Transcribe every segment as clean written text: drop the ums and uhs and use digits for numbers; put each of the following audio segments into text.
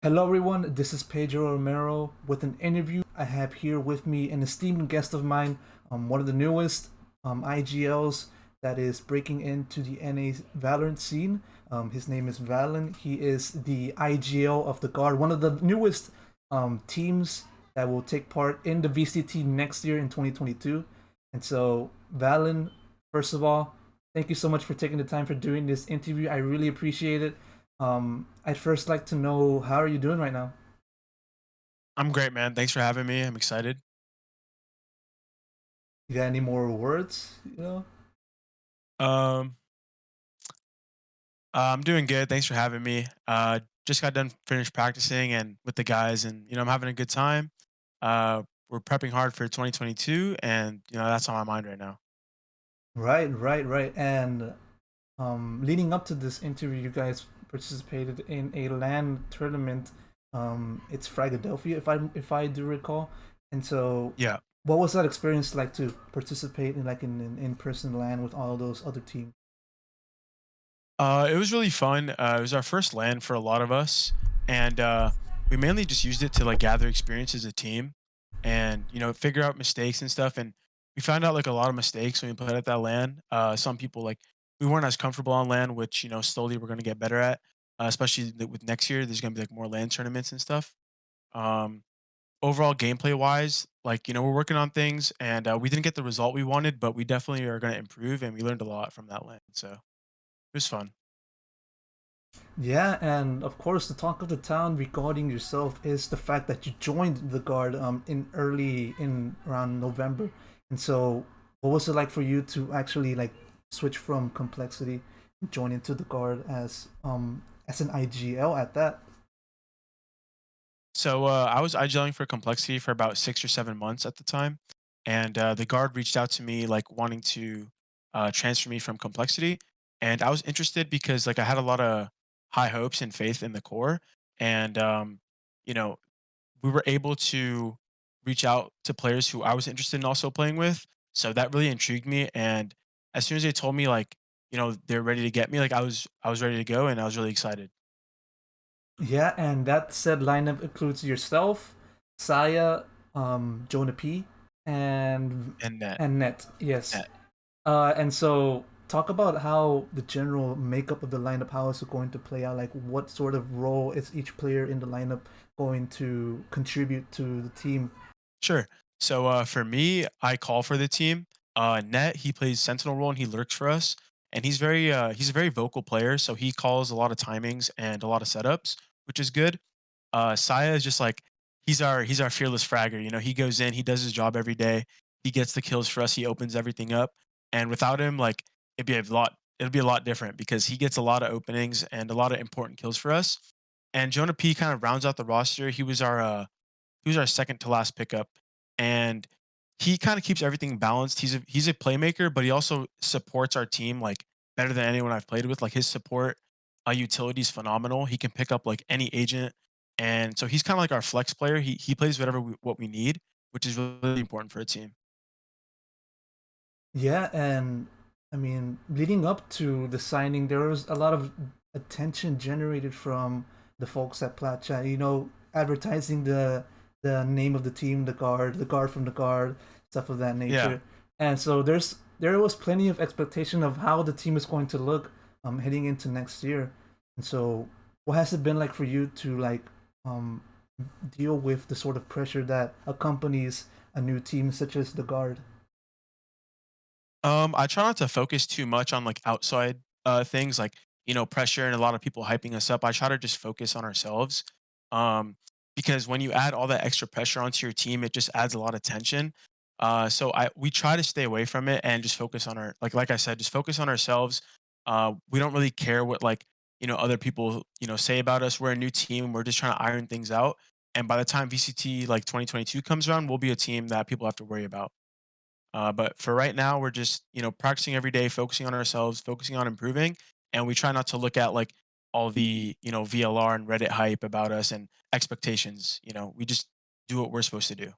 Hello, everyone. This is Pedro Romero with an interview. I have here with me an esteemed guest of mine, one of the newest IGLs that is breaking into the NA Valorant scene. His name is Valyn. He is the IGL of The Guard, one of the newest teams that will take part in the VCT next year in 2022. And so, Valyn, first of all, thank you so much for taking the time for doing this interview. I really appreciate it. I'd first like to know, how are you doing right now? I'm great, man. Thanks for having me. I'm excited. You got any more words? Um, I'm doing good. Thanks for having me. Just got done finished practicing and with the guys, and I'm having a good time. We're prepping hard for 2022, and that's on my mind right now. Right, right, right. And leading up to this interview, you guys participated in a LAN tournament. It's Philadelphia, if I do recall. And so, Yeah. what was that experience like to participate in an in-person LAN with all those other teams? It was really fun. It was our first LAN for a lot of us, and we mainly just used it to like gather experience as a team, and figure out mistakes and stuff. And we found out like a lot of mistakes when we played at that LAN. Some people like we weren't as comfortable on LAN, which slowly we're gonna get better at. Especially with next year, there's gonna be like more LAN tournaments and stuff. Um, Overall gameplay wise, like we're working on things, and we didn't get the result we wanted, but we definitely are gonna improve, and we learned a lot from that LAN. So it was fun. Yeah, and of course, the talk of the town regarding yourself is the fact that you joined the guard in early in around November. And so, what was it like for you to actually like switch from complexity and join into the guard as an IGL at that? So I was IGLing for complexity for about 6 or 7 months at the time, and the guard reached out to me like wanting to transfer me from complexity, and I was interested because like I had a lot of high hopes and faith in the core, and you know we were able to reach out to players who I was interested in also playing with, so that really intrigued me. And as soon as they told me like they're ready to get me, like I was ready to go, and I was really excited. Yeah, and that said lineup includes yourself, Saya, Jonah P, and And that, and Net. Yes. that And so talk about how the general makeup of the lineup, how is it going to play out? Like what sort of role is each player in the lineup going to contribute to the team? Sure. So for me, I call for the team. Net, he plays sentinel role and he lurks for us. And he's a very vocal player, so he calls a lot of timings and a lot of setups, which is good. Saya is just like he's our fearless fragger. He goes in, he does his job every day. He gets the kills for us. He opens everything up. And without him, like it'd be a lot different because he gets a lot of openings and a lot of important kills for us. And Jonah P kind of rounds out the roster. He was our second to last pickup, and he kind of keeps everything balanced. He's a playmaker, but he also supports our team like better than anyone I've played with. Like his support utility is phenomenal. He can pick up like any agent, and so he's kind of like our flex player. He plays what we need, which is really important for a team. Yeah, and I mean, leading up to the signing, there was a lot of attention generated from the folks at Platcha, advertising the name of the team, the guard from the guard, stuff of that Yeah. nature. And so there was plenty of expectation of how the team is going to look heading into next year. And so what has it been like for you to um deal with the sort of pressure that accompanies a new team such as the guard? I try not to focus too much on like outside things like pressure and a lot of people hyping us up. I try to just focus on ourselves. Um, because when you add all that extra pressure onto your team, it just adds a lot of tension. So we try to stay away from it and just focus on our like I said, just focus on ourselves. We don't really care what like other people say about us. We're a new team. We're just trying to iron things out. And by the time VCT like 2022 comes around, we'll be a team that people have to worry about. But for right now, we're just practicing every day, focusing on ourselves, focusing on improving, and we try not to look at like all the VLR and Reddit hype about us and expectations. We just do what we're supposed to do.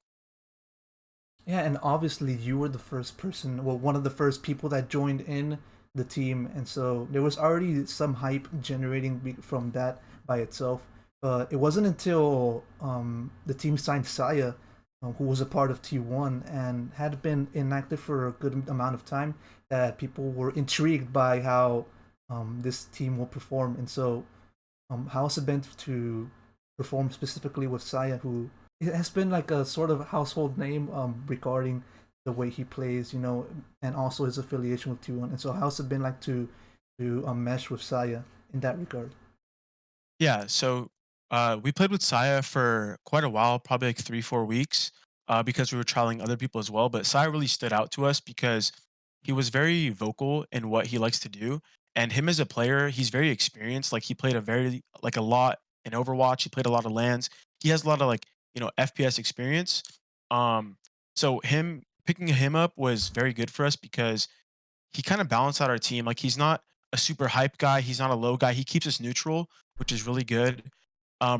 Yeah, and obviously you were the first person, well, one of the first people that joined in the team, and so there was already some hype generating from that by itself. But it wasn't until the team signed Saya, who was a part of T1 and had been inactive for a good amount of time, that people were intrigued by how this team will perform. And so, how has it been to perform specifically with Saya, who it has been like a sort of household name regarding the way he plays, and also his affiliation with T1. And so, how's it been like to mesh with Saya in that regard? Yeah, so we played with Saya for quite a while, probably like 3, 4 weeks, because we were trialing other people as well. But Saya really stood out to us because he was very vocal in what he likes to do, and him as a player, he's very experienced. Like he played a lot in Overwatch. He played a lot of lands. He has a lot of FPS experience. Um, so him picking him up was very good for us because he kind of balanced out our team. Like he's not a super hype guy. He's not a low guy. He keeps us neutral, which is really good.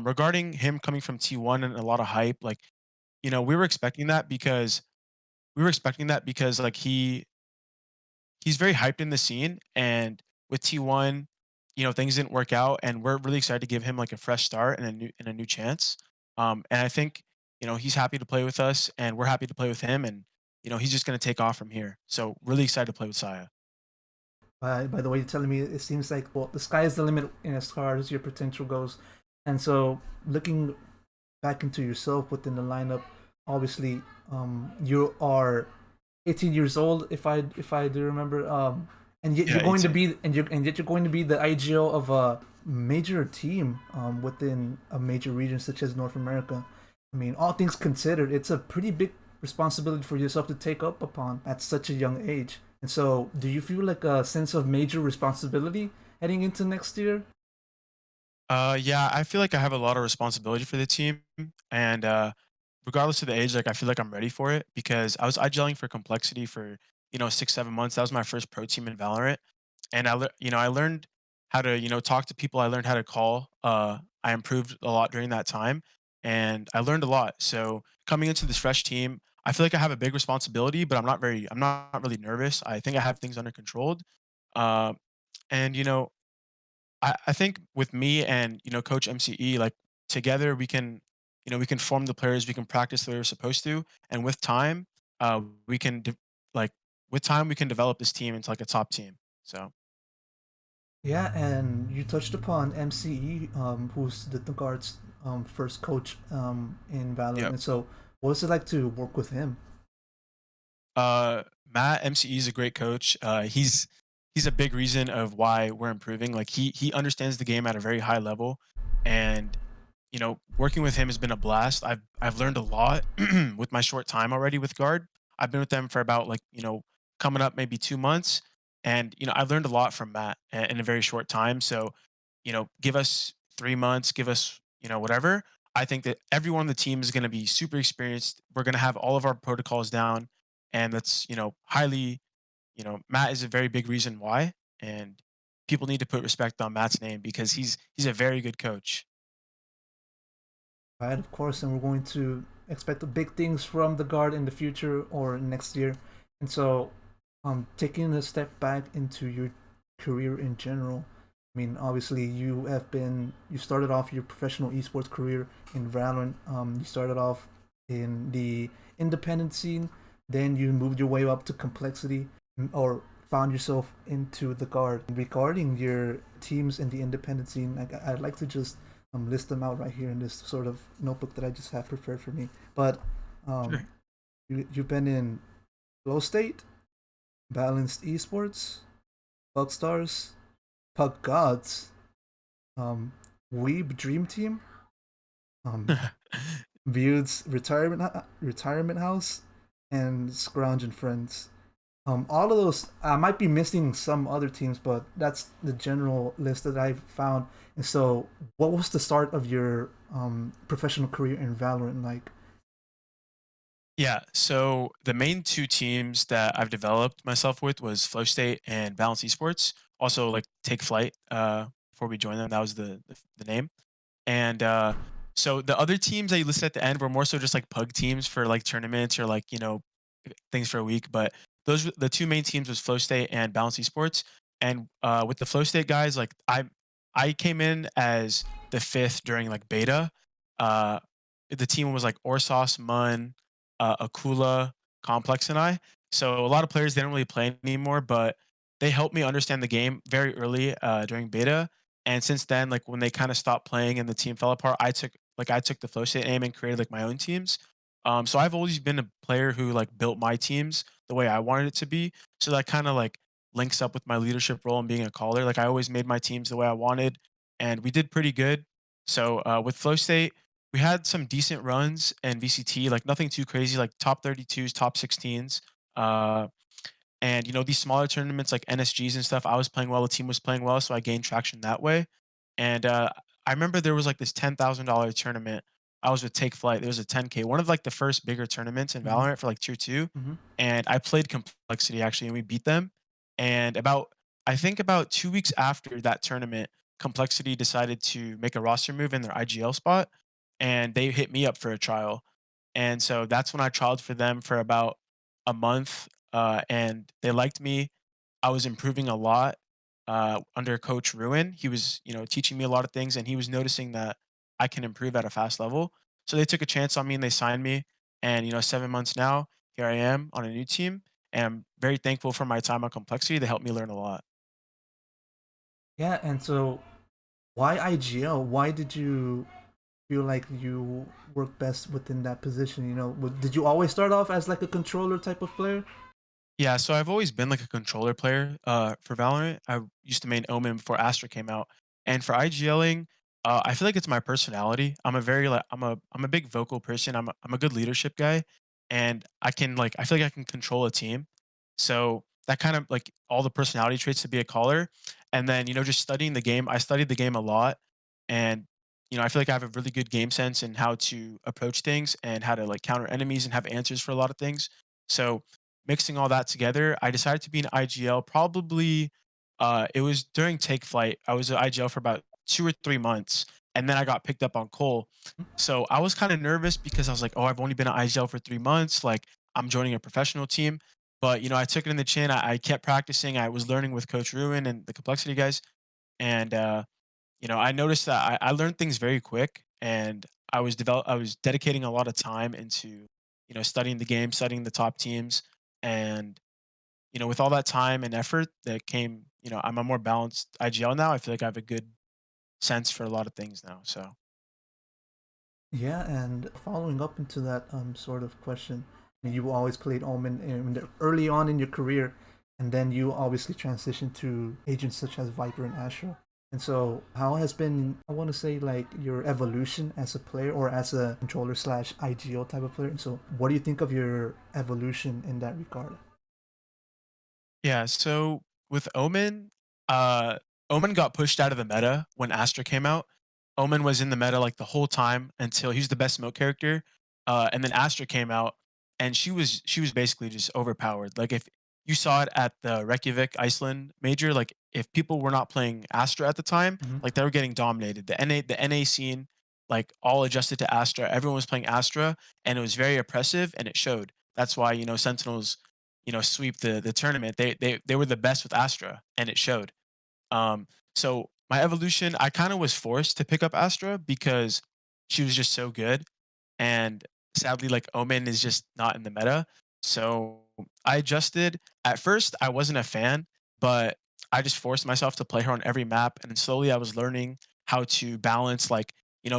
Regarding him coming from T1 and a lot of hype, we were expecting that because like he's very hyped in the scene, and with T1, things didn't work out, and we're really excited to give him like a fresh start and a new chance. And I think he's happy to play with us, and we're happy to play with him, and he's just gonna take off from here. So really excited to play with Saya. By the way you're telling me, it seems like, well, the sky is the limit in as far as your potential goes. And so, looking back into yourself within the lineup, obviously, you are 18 years old, if I do remember, and yet Yeah, you're going to 18. be and yet you're going to be the IGL of a major team within a major region such as North America. I mean, all things considered, it's a pretty big responsibility for yourself to take up upon at such a young age. And so, do you feel like a sense of major responsibility heading into next year? Yeah, I feel like I have a lot of responsibility for the team, and regardless of the age, like I feel like I'm ready for it because I was IGLing for complexity for 6, 7 months. That was my first pro team in Valorant, and I learned how to talk to people. I learned how to call. I improved a lot during that time, and I learned a lot. So coming into this fresh team, I feel like I have a big responsibility, but I'm not really nervous. I think I have things under control. Uh, and I think with me and Coach MCE, like together we can form the players, we can practice the way we're supposed to, and we can like with time we can develop this team into like a top team. So Yeah, and you touched upon MCE, who's the Guard's first coach in Valorant. yeah, And so, what was it like to work with him? Matt MCE is a great coach. He's a big reason of why we're improving. Like he understands the game at a very high level, and working with him has been a blast. I've learned a lot with my short time already with Guard. I've been with them for about coming up maybe 2 months, and I've learned a lot from Matt in a very short time. So give us 3 months, give us whatever. I think that everyone on the team is going to be super experienced. We're going to have all of our protocols down, and that's highly Matt is a very big reason why, and people need to put respect on Matt's name because he's a very good coach. Right, of course, and we're going to expect the big things from the Guard in the future or next year. And so, taking a step back into your career in general, I mean, obviously, you started off your professional esports career in Valorant. You started off in the independent scene, then you moved your way up to complexity, or found yourself into the Guard. Regarding your teams in the independent scene, like, I'd like to just list them out right here in this sort of notebook that I just have prepared for me. But um, Sure. you've been in Flow State, Balanced Esports, Bug Stars, Pug Gods, um, Weeb Dream Team, um, Beard's Retirement House, and Scrounge and Friends. All of those, I might be missing some other teams, but that's the general list that I've found. And so, what was the start of your professional career in Valorant like? Yeah, so the main two teams that I've developed myself with was Flow State and Balance Esports. Also, like Take Flight. Before we joined them, that was the name. And so the other teams that you listed at the end were more so just like pug teams for like tournaments or things for a week. But the two main teams was Flow State and Balance Esports. And with the Flow State guys, like I came in as the fifth during like beta. Uh, the team was like Orsos, Mun, Akula, Complex, and I. So a lot of players didn't really play anymore, but they helped me understand the game very early during beta. And since then, like when they kind of stopped playing and the team fell apart, I took the flow state aim and created like my own teams. So I've always been a player who like built my teams the way I wanted it to be. So that kind of like links up with my leadership role and being a caller. Like I always made my teams the way I wanted, and we did pretty good. So with flow state, we had some decent runs and VCT, like nothing too crazy, like top 32s, top 16s. Uh, and these smaller tournaments like NSGs and stuff, I was playing well, the team was playing well, so I gained traction that way. And I remember there was like this $10,000 tournament. I was with Take Flight. There was a 10K, one of like the first bigger tournaments in Hmm. Valorant for like tier two. Hmm. And I played Complexity actually, and we beat them. And I think about 2 weeks after that tournament, Complexity decided to make a roster move in their IGL spot, and they hit me up for a trial. And so that's when I trialed for them for about a month, and they liked me. I was improving a lot under Coach Ruin. He was, teaching me a lot of things, and he was noticing that I can improve at a fast level. So they took a chance on me and they signed me. And 7 months now, here I am on a new team, and I'm very thankful for my time on Complexity. They helped me learn a lot. Yeah, and so why IGL? Why did you feel like you work best within that position? Did you always start off as like a controller type of player? Yeah, so I've always been like a controller player for Valorant. I used to main Omen before Astra came out, and for IGLing, I feel like it's my personality. I'm a big vocal person. I'm a good leadership guy, and I feel like I can control a team. So that kind of like all the personality traits to be a caller, and then just studying the game. I studied the game a lot, and I feel like I have a really good game sense in how to approach things and how to like counter enemies and have answers for a lot of things. So mixing all that together, I decided to be an IGL probably it was during Take Flight. I was at IGL for about 2 or 3 months, and then I got picked up on Cole. So I was kind of nervous because I was like, "Oh, I've only been at IGL for 3 months, like I'm joining a professional team." But, I took it in the chin. I kept practicing. I was learning with Coach Ruin and the Complexity guys, and I noticed that I learned things very quick, and I was dedicating a lot of time into studying the game, studying the top teams, and with all that time and effort that came, I'm a more balanced IGL now. I feel like I have a good sense for a lot of things now. So Yeah, and following up into that sort of question, I mean, you always played Omen early on in your career, and then you obviously transitioned to agents such as Viper and Astra. And so, how has been, I want to say, like your evolution as a player or as a controller slash IGO type of player? And so, what do you think of your evolution in that regard? yeah, so with Omen, Omen got pushed out of the meta when Astra came out. Omen was in the meta like the whole time until he was the best smoke character, and then Astra came out, and she was basically just overpowered. Like if you saw it at the Reykjavik Iceland major, like if people were not playing Astra at the time, Hmm. like they were getting dominated. The NA scene, like all adjusted to Astra. Everyone was playing Astra, and it was very oppressive, and it showed. That's why Sentinels sweep the tournament. They were the best with Astra, and it showed. Um, so my evolution, I kind of was forced to pick up Astra because she was just so good, and sadly, like Omen is just not in the meta. So I adjusted. At first, I wasn't a fan, but I just forced myself to play her on every map, and then slowly I was learning how to balance like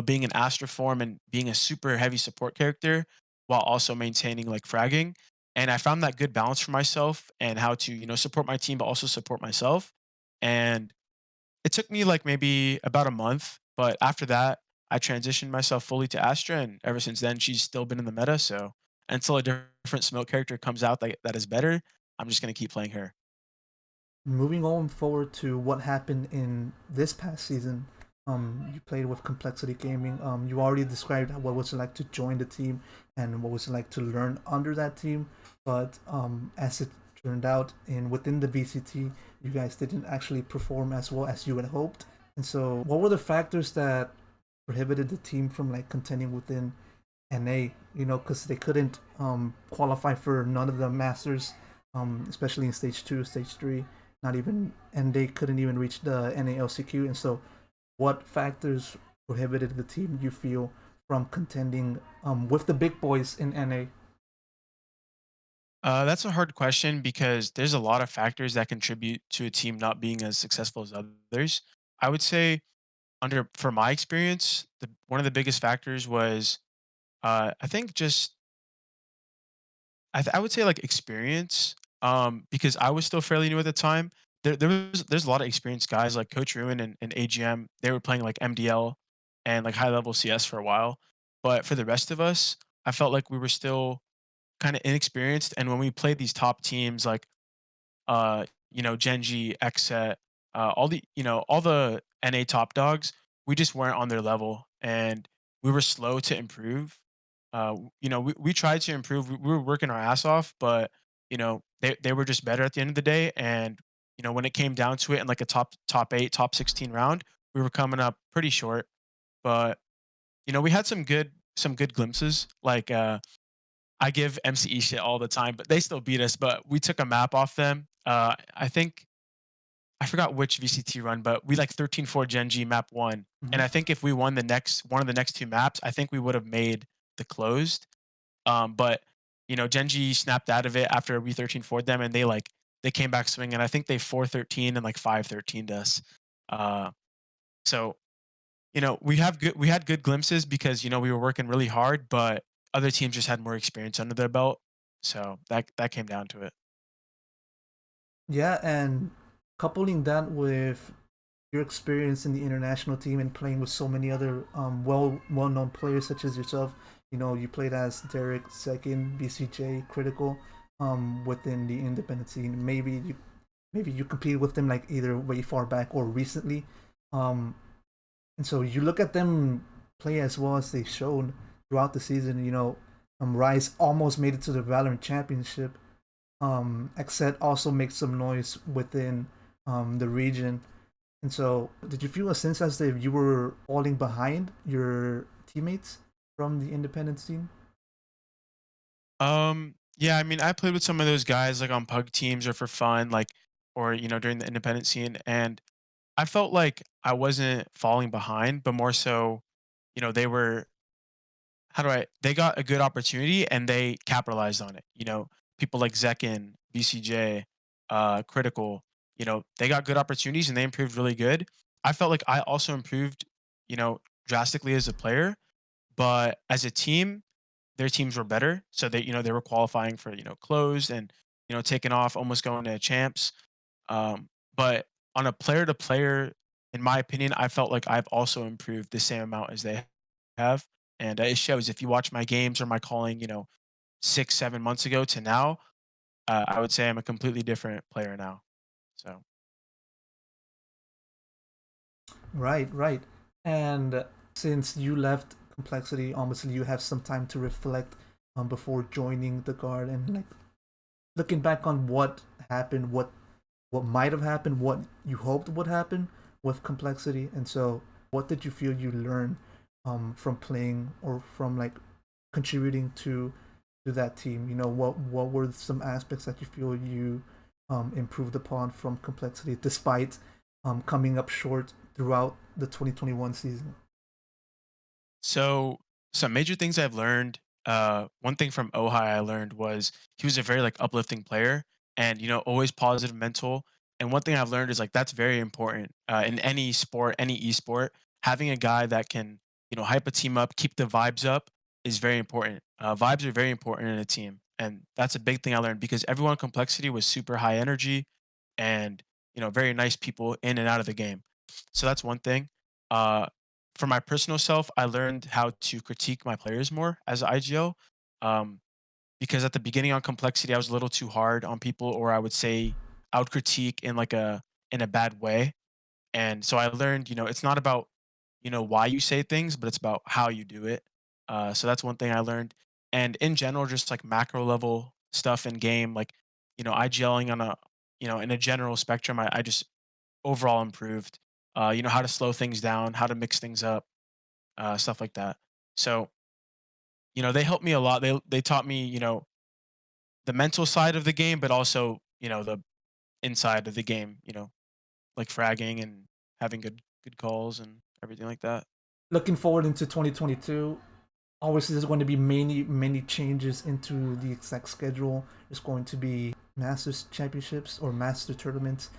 being an Astra form and being a super heavy support character while also maintaining like fragging. And I found that good balance for myself and how to support my team but also support myself. And it took me like maybe about a month, but after that, I transitioned myself fully to Astra, and ever since then, she's still been in the meta. So until a different smoke character comes out that is better, I'm just gonna keep playing her. Moving on forward to what happened in this past season, you played with Complexity Gaming. You already described what was it like to join the team and what was it like to learn under that team. But as it turned out, in within the VCT, you guys didn't actually perform as well as you had hoped. And so, what were the factors that prohibited the team from like contending within NA? Because they couldn't qualify for none of the masters, especially in stage two, stage three, not even, and they couldn't even reach the NA LCQ. And so, what factors prohibited the team you feel from contending with the big boys in NA? That's a hard question because there's a lot of factors that contribute to a team not being as successful as others. I would say, under for my experience, one of the biggest factors was, I think just I would say like experience, because I was still fairly new at the time. There's a lot of experienced guys like Coach Ruin and AGM. They were playing like MDL and like high level CS for a while, but for the rest of us, I felt like we were still kind of inexperienced. And when we played these top teams like Genji, Xset, all the NA top dogs, we just weren't on their level, and we were slow to improve. We tried to improve. We were working our ass off, but they were just better at the end of the day. And when it came down to it, in like a top eight, top 16 round, we were coming up pretty short. But we had some good glimpses. Like I give MCE shit all the time, but they still beat us. But we took a map off them. I think I forgot which VCT run, but we like 13-4 Genji map one. And Mhm. I think if we won the next one of the next two maps, I think we would have made the closed. But Genji snapped out of it after we 13-4'd them, and they came back swinging. I think they 4-13 and like 5-13 us. Uh, so we had good glimpses because we were working really hard, but other teams just had more experience under their belt. So that came down to it. Yeah, and coupling that with your experience in the international team and playing with so many other well known players such as yourself. You played as Derek second, BCJ critical within the independent scene. Maybe you competed with them like either way far back or recently. Um, and so you look at them play as well as they've shown throughout the season. Rise almost made it to the Valorant Championship. Exet also makes some noise within the region. And so, did you feel a sense as if you were falling behind your teammates from the independent scene? Yeah, I mean, I played with some of those guys like on pug teams or for fun, like or during the independent scene, and I felt like I wasn't falling behind, but more so, they were they got a good opportunity and they capitalized on it. People like Zekin, BCJ, Critical, they got good opportunities and they improved really good. I felt like I also improved, you know, drastically as a player, but as a team, their teams were better. So they were qualifying for, closed and, taking off, almost going to champs. But on a player to player, in my opinion, I felt like I've also improved the same amount as they have. And it shows if you watch my games or my calling, 6, 7 months ago to now, I would say I'm a completely different player now. So, Right, right. And since you left Complexity, obviously you have some time to reflect before joining the guard and like looking back on what happened, what might have happened, what you hoped would happen with Complexity. And so, what did you feel you learned from playing or from like contributing to that team? What were some aspects that you feel you improved upon from Complexity, despite coming up short throughout the 2021 season? so some major things I've learned. One thing from Ojai I learned was he was a very like uplifting player and always positive mental. And one thing I've learned is like that's very important in any sport, any esport. Having a guy that can hype a team up, keep the vibes up is very important. Vibes are very important in a team, and that's a big thing I learned because everyone in Complexity was super high energy and very nice people in and out of the game. So that's one thing. Uh, for my personal self, I learned how to critique my players more as an IGL. Um, because at the beginning on complexity, I was a little too hard on people, or I would say I would critique in a bad way. And so I learned, it's not about why you say things, but it's about how you do it. So that's one thing I learned. And in general, just like macro level stuff in game, like IGLing on a in a general spectrum, I just overall improved. How to slow things down, how to mix things up, stuff like that. So, they helped me a lot. They taught me, the mental side of the game, but also, the inside of the game, like fragging and having good calls and everything like that. looking forward into 2022, obviously there's going to be many changes into the exact schedule. There's going to be Masters championships or Master tournaments,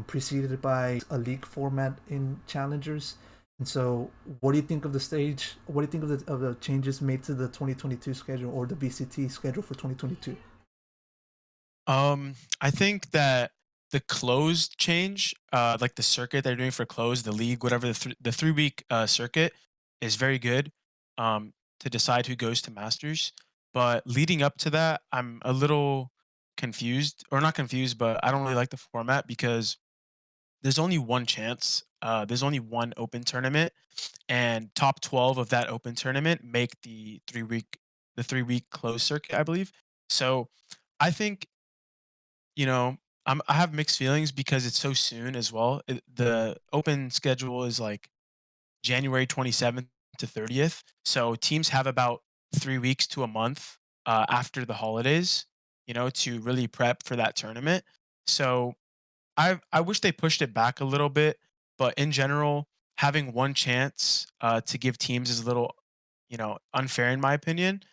preceded by a league format in challengers. And so, what do you think of the stage? What do you think of the changes made to the 2022 schedule or the VCT schedule for 2022? I think that the closed change, like the circuit they're doing for closed, the league, whatever the 3 week circuit is very good to decide who goes to masters. But leading up to that, I'm a little confused, or not confused, but I don't really like the format because there's only one chance. There's only one open tournament, and top 12 of that open tournament make the 3 week closed circuit, I believe. So I think I have mixed feelings because it's so soon as well. The open schedule is like January 27th to 30th. So teams have about 3 weeks to a month after the holidays, to really prep for that tournament. So I wish they pushed it back a little bit, but in general, having one chance to give teams is a little, unfair in my opinion.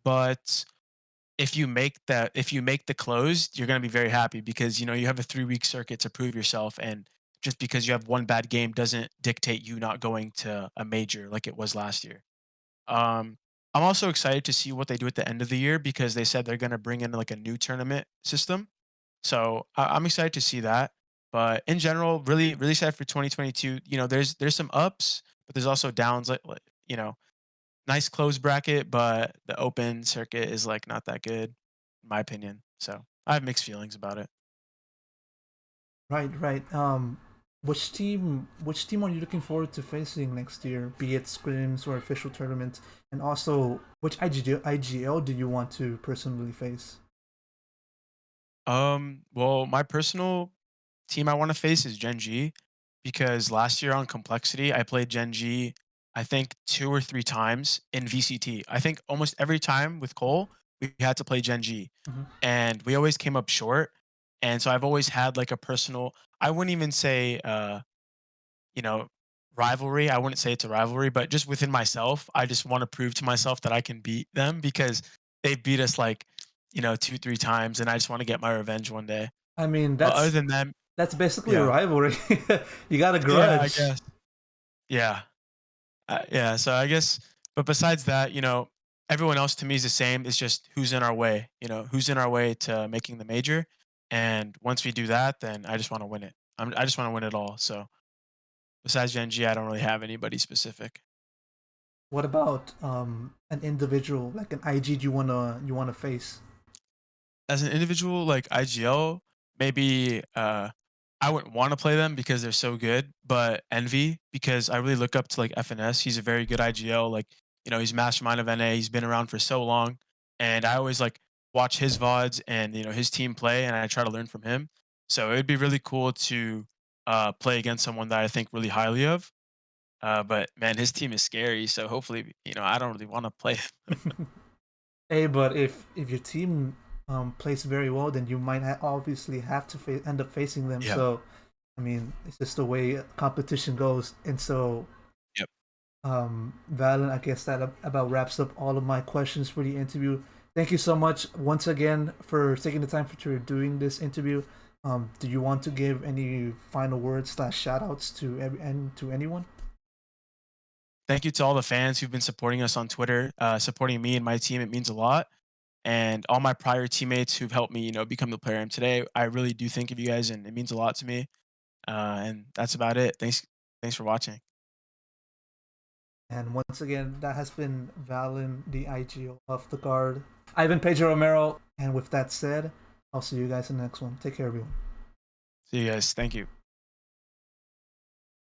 But if you make the closed, you're gonna be very happy because you have a 3 week circuit to prove yourself, and just because you have one bad game doesn't dictate you not going to a major like it was last year. Um, I'm also excited to see what they do at the end of the year because they said they're gonna bring in like a new tournament system. So I'm excited to see that. But in general, really, really excited for 2022. There's some ups, but there's also downs. Nice closed bracket, but the open circuit is, like, not that good, in my opinion, so I have mixed feelings about it. Right, right. Which team are you looking forward to facing next year, be it scrims or official tournaments? And also, which IGL do you want to personally face? Well, my personal team I wanna face is Gen G, because last year on Complexity, I played Gen G, I think 2 or 3 times in VCT. I think almost every time with Cole, we had to play Gen G, Mhm. and we always came up short, and so I've always had, like, a personal, I wouldn't even say, you know, rivalry. I wouldn't say it's a rivalry, but just within myself, I just want to prove to myself that I can beat them because they beat us like, 2, 3 times, and I just want to get my revenge one day. I mean, But other that's than that, that's basically a yeah, rivalry. You got a yeah, I grudge. guess, yeah, yeah. So I guess, but besides that, everyone else to me is the same. It's just who's in our way. Who's in our way to making the major, and once we do that, then I just want to win it. I just want to win it all. So besides Gen G, I don't really have anybody specific. What about an individual like an IG you wanna face? As an individual, like IGL, maybe I wouldn't want to play them because they're so good, but Envy, because I really look up to like FNS. He's a very good IGL. Like, he's mastermind of NA. He's been around for so long. And I always like watch his VODs and his team play, and I try to learn from him. So it'd be really cool to play against someone that I think really highly of. But man, his team is scary. So hopefully, I don't really want to play. Hey, but if your team plays very well, then you might obviously have to end up facing them. Yeah. So, I mean, it's just the way competition goes. And so, Yep. Valyn, I guess that about wraps up all of my questions for the interview. Thank you so much once again for taking the time for doing this interview. Do you want to give any final words slash shout outs to and to anyone? Thank you to all the fans who've been supporting us on Twitter, supporting me and my team. It means a lot. And all my prior teammates who've helped me, become the player I am today. I really do think of you guys, and it means a lot to me. And that's about it. Thanks for watching. And once again, that has been Valyn, the IGL of the Guard. I've been Pedro Romero, and with that said, I'll see you guys in the next one. Take care, everyone. See you guys. Thank you.